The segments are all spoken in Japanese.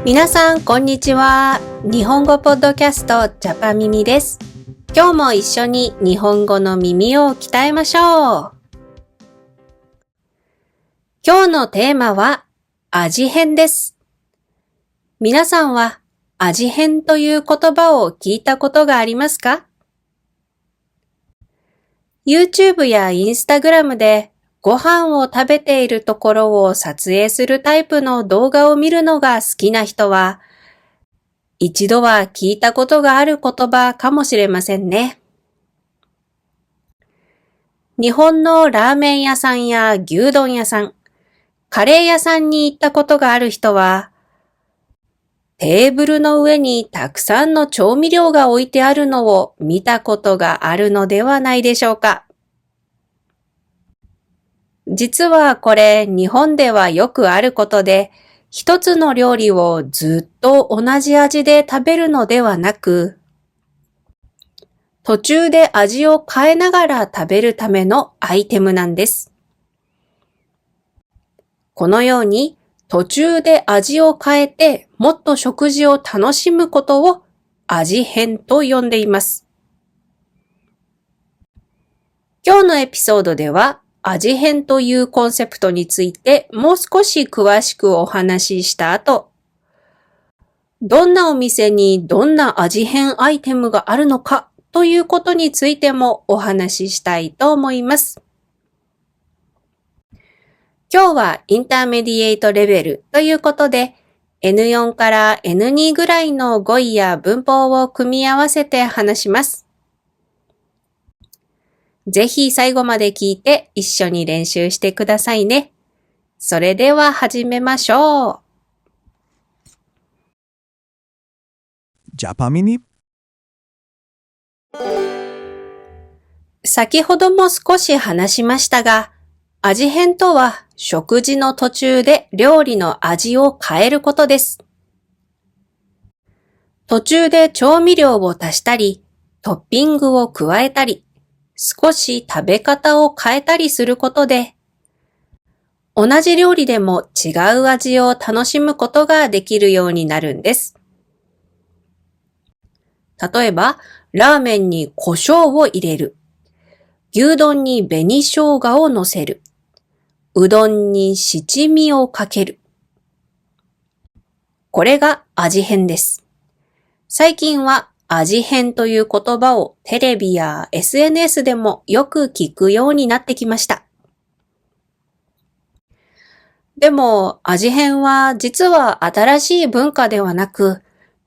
皆さん、こんにちは。日本語ポッドキャストジャパ耳です。今日も一緒に日本語の耳を鍛えましょう。今日のテーマは味変です。皆さんは味変という言葉を聞いたことがありますか？ YouTube や Instagram でご飯を食べているところを撮影するタイプの動画を見るのが好きな人は、一度は聞いたことがある言葉かもしれませんね。日本のラーメン屋さんや牛丼屋さん、カレー屋さんに行ったことがある人は、テーブルの上にたくさんの調味料が置いてあるのを見たことがあるのではないでしょうか。実はこれ日本ではよくあることで、一つの料理をずっと同じ味で食べるのではなく、途中で味を変えながら食べるためのアイテムなんです。このように途中で味を変えてもっと食事を楽しむことを味変と呼んでいます。今日のエピソードでは味変というコンセプトについてもう少し詳しくお話しした後、どんなお店にどんな味変アイテムがあるのかということについてもお話ししたいと思います。今日はインターメディエイトレベルということで N4 から N2 ぐらいの語彙や文法を組み合わせて話します。ぜひ最後まで聞いて一緒に練習してくださいね。それでは始めましょう。ジャパミニ。先ほども少し話しましたが、味変とは食事の途中で料理の味を変えることです。途中で調味料を足したり、トッピングを加えたり、少し食べ方を変えたりすることで、同じ料理でも違う味を楽しむことができるようになるんです。例えば、ラーメンに胡椒を入れる。牛丼に紅生姜を乗せる。うどんに七味をかける。これが味変です。最近は味変という言葉をテレビや SNS でもよく聞くようになってきました。でも味変は実は新しい文化ではなく、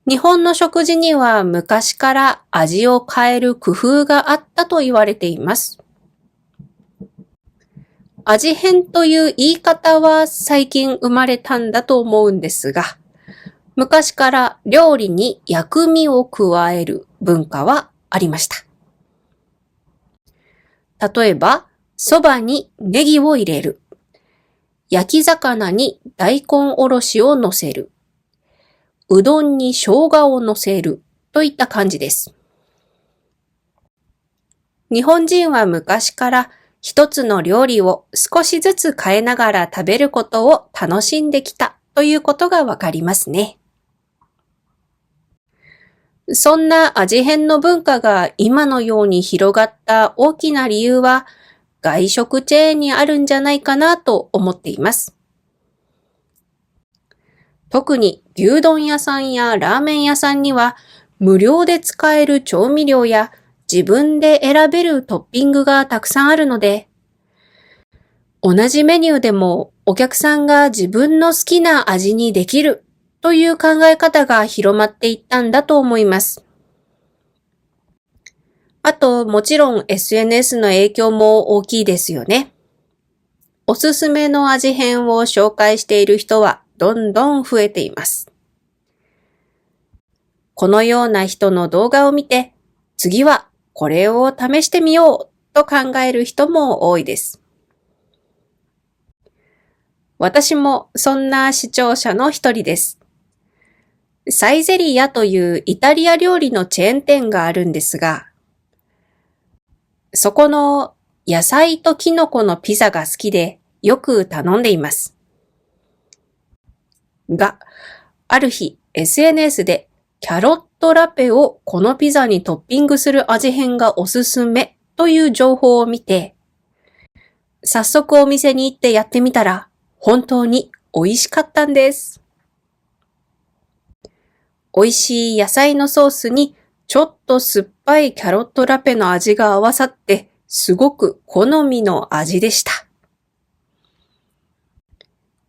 日本の食事には昔から味を変える工夫があったと言われています。味変という言い方は最近生まれたんだと思うんですが、昔から料理に薬味を加える文化はありました。例えば、蕎麦にネギを入れる。焼き魚に大根おろしを乗せる。うどんに生姜を乗せるといった感じです。日本人は昔から一つの料理を少しずつ変えながら食べることを楽しんできたということがわかりますね。そんな味変の文化が今のように広がった大きな理由は外食チェーンにあるんじゃないかなと思っています。特に牛丼屋さんやラーメン屋さんには無料で使える調味料や自分で選べるトッピングがたくさんあるので、同じメニューでもお客さんが自分の好きな味にできるという考え方が広まっていったんだと思います。あと、もちろん SNS の影響も大きいですよね。おすすめの味変を紹介している人はどんどん増えています。このような人の動画を見て、次はこれを試してみようと考える人も多いです。私もそんな視聴者の一人です。サイゼリアというイタリア料理のチェーン店があるんですが、そこの野菜とキノコのピザが好きでよく頼んでいます。が、ある日 SNS でキャロットラペをこのピザにトッピングする味変がおすすめという情報を見て、早速お店に行ってやってみたら本当に美味しかったんです。美味しい野菜のソースにちょっと酸っぱいキャロットラペの味が合わさってすごく好みの味でした。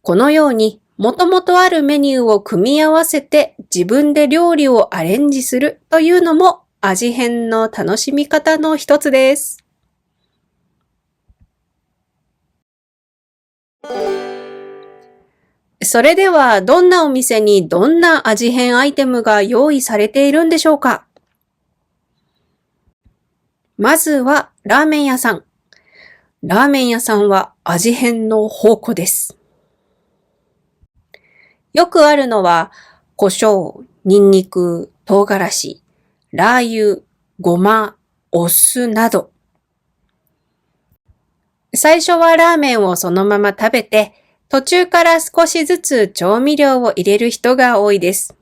このようにもともとあるメニューを組み合わせて自分で料理をアレンジするというのも味変の楽しみ方の一つです。それではどんなお店にどんな味変アイテムが用意されているんでしょうか？まずはラーメン屋さん。ラーメン屋さんは味変の宝庫です。よくあるのは胡椒、ニンニク、唐辛子、ラー油、ごま、お酢など。最初はラーメンをそのまま食べて、途中から少しずつ調味料を入れる人が多いです。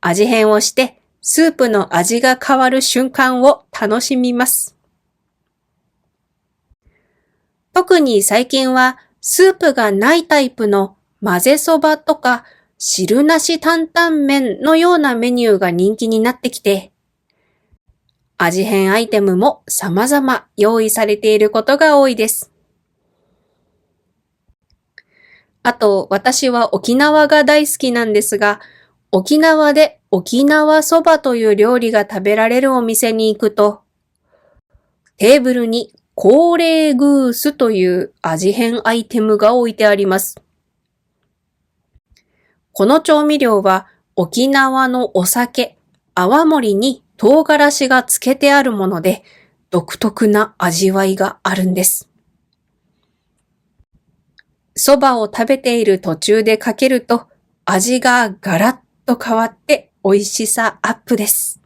味変をしてスープの味が変わる瞬間を楽しみます。特に最近はスープがないタイプの混ぜそばとか汁なし担々麺のようなメニューが人気になってきて、味変アイテムも様々用意されていることが多いです。あと、私は沖縄が大好きなんですが、沖縄で沖縄そばという料理が食べられるお店に行くと、テーブルにコーレーグースという味変アイテムが置いてあります。この調味料は沖縄のお酒、泡盛に唐辛子が漬けてあるもので、独特な味わいがあるんです。そばを食べている途中でかけると味がガラッと変わって美味しさアップです。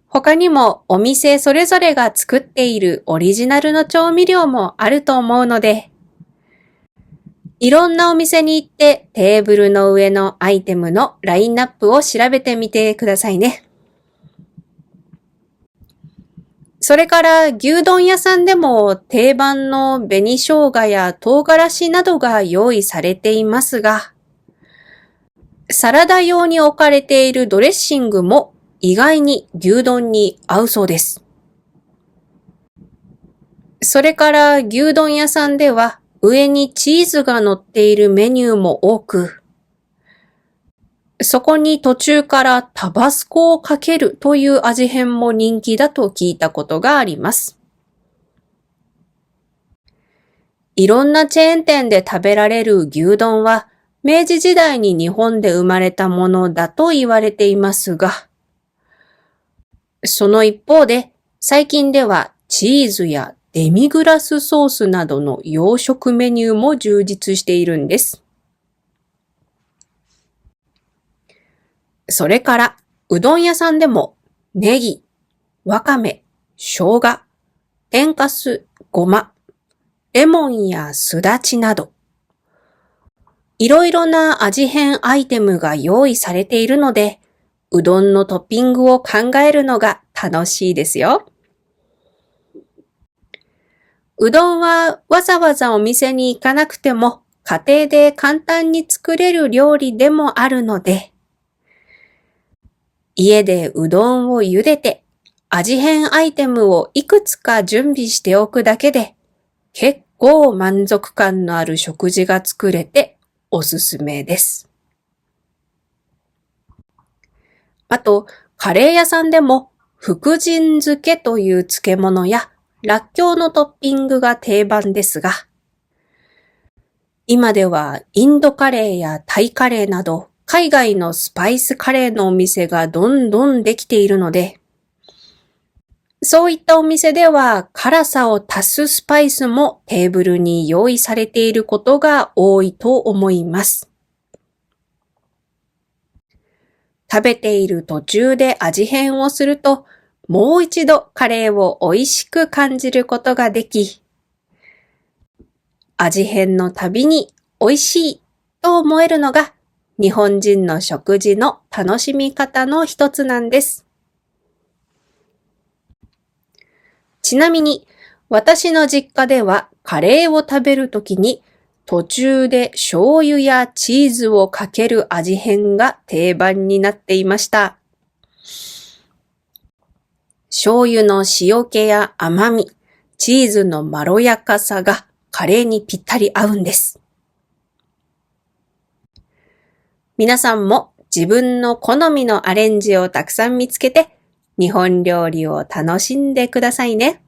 他にもお店それぞれが作っているオリジナルの調味料もあると思うので、いろんなお店に行ってテーブルの上のアイテムのラインナップを調べてみてくださいね。それから牛丼屋さんでも定番の紅生姜や唐辛子などが用意されていますが、サラダ用に置かれているドレッシングも意外に牛丼に合うそうです。それから牛丼屋さんでは上にチーズが乗っているメニューも多く、そこに途中からタバスコをかけるという味変も人気だと聞いたことがあります。いろんなチェーン店で食べられる牛丼は明治時代に日本で生まれたものだと言われていますが、その一方で最近ではチーズやデミグラスソースなどの洋食メニューも充実しているんです。それから、うどん屋さんでも、ネギ、わかめ、生姜、天かす、ごま、レモンやすだちなど、いろいろな味変アイテムが用意されているので、うどんのトッピングを考えるのが楽しいですよ。うどんはわざわざお店に行かなくても、家庭で簡単に作れる料理でもあるので、家でうどんを茹でて味変アイテムをいくつか準備しておくだけで結構満足感のある食事が作れておすすめです。あと、カレー屋さんでも福神漬けという漬物やらっきょうのトッピングが定番ですが、今ではインドカレーやタイカレーなど海外のスパイスカレーのお店がどんどんできているので、そういったお店では辛さを足すスパイスもテーブルに用意されていることが多いと思います。食べている途中で味変をすると、もう一度カレーを美味しく感じることができ、味変のたびに美味しいと思えるのが日本人の食事の楽しみ方の一つなんです。ちなみに私の実家ではカレーを食べるときに途中で醤油やチーズをかける味変が定番になっていました。醤油の塩気や甘み、チーズのまろやかさがカレーにぴったり合うんです。皆さんも自分の好みのアレンジをたくさん見つけて日本料理を楽しんでくださいね。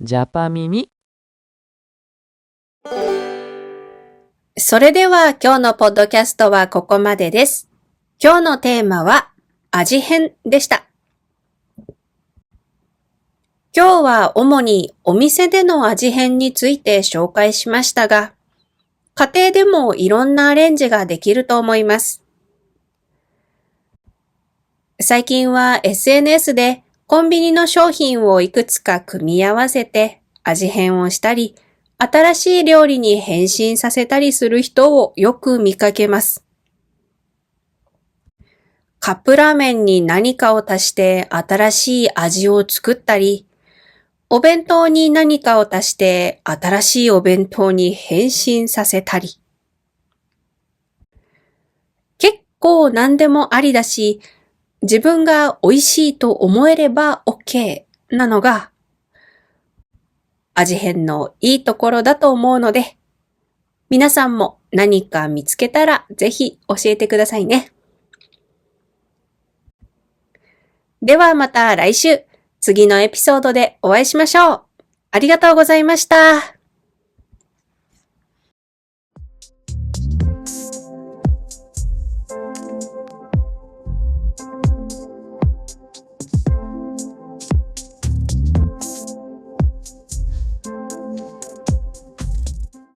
ジャパ耳。それでは今日のポッドキャストはここまでです。今日のテーマは味変でした。今日は主にお店での味変について紹介しましたが、家庭でもいろんなアレンジができると思います。最近は SNS でコンビニの商品をいくつか組み合わせて味変をしたり、新しい料理に変身させたりする人をよく見かけます。カップラーメンに何かを足して新しい味を作ったり、お弁当に何かを足して新しいお弁当に変身させたり。結構何でもありだし、自分が美味しいと思えれば OK なのが味変のいいところだと思うので、皆さんも何か見つけたらぜひ教えてくださいね。ではまた来週、次のエピソードでお会いしましょう。ありがとうございました。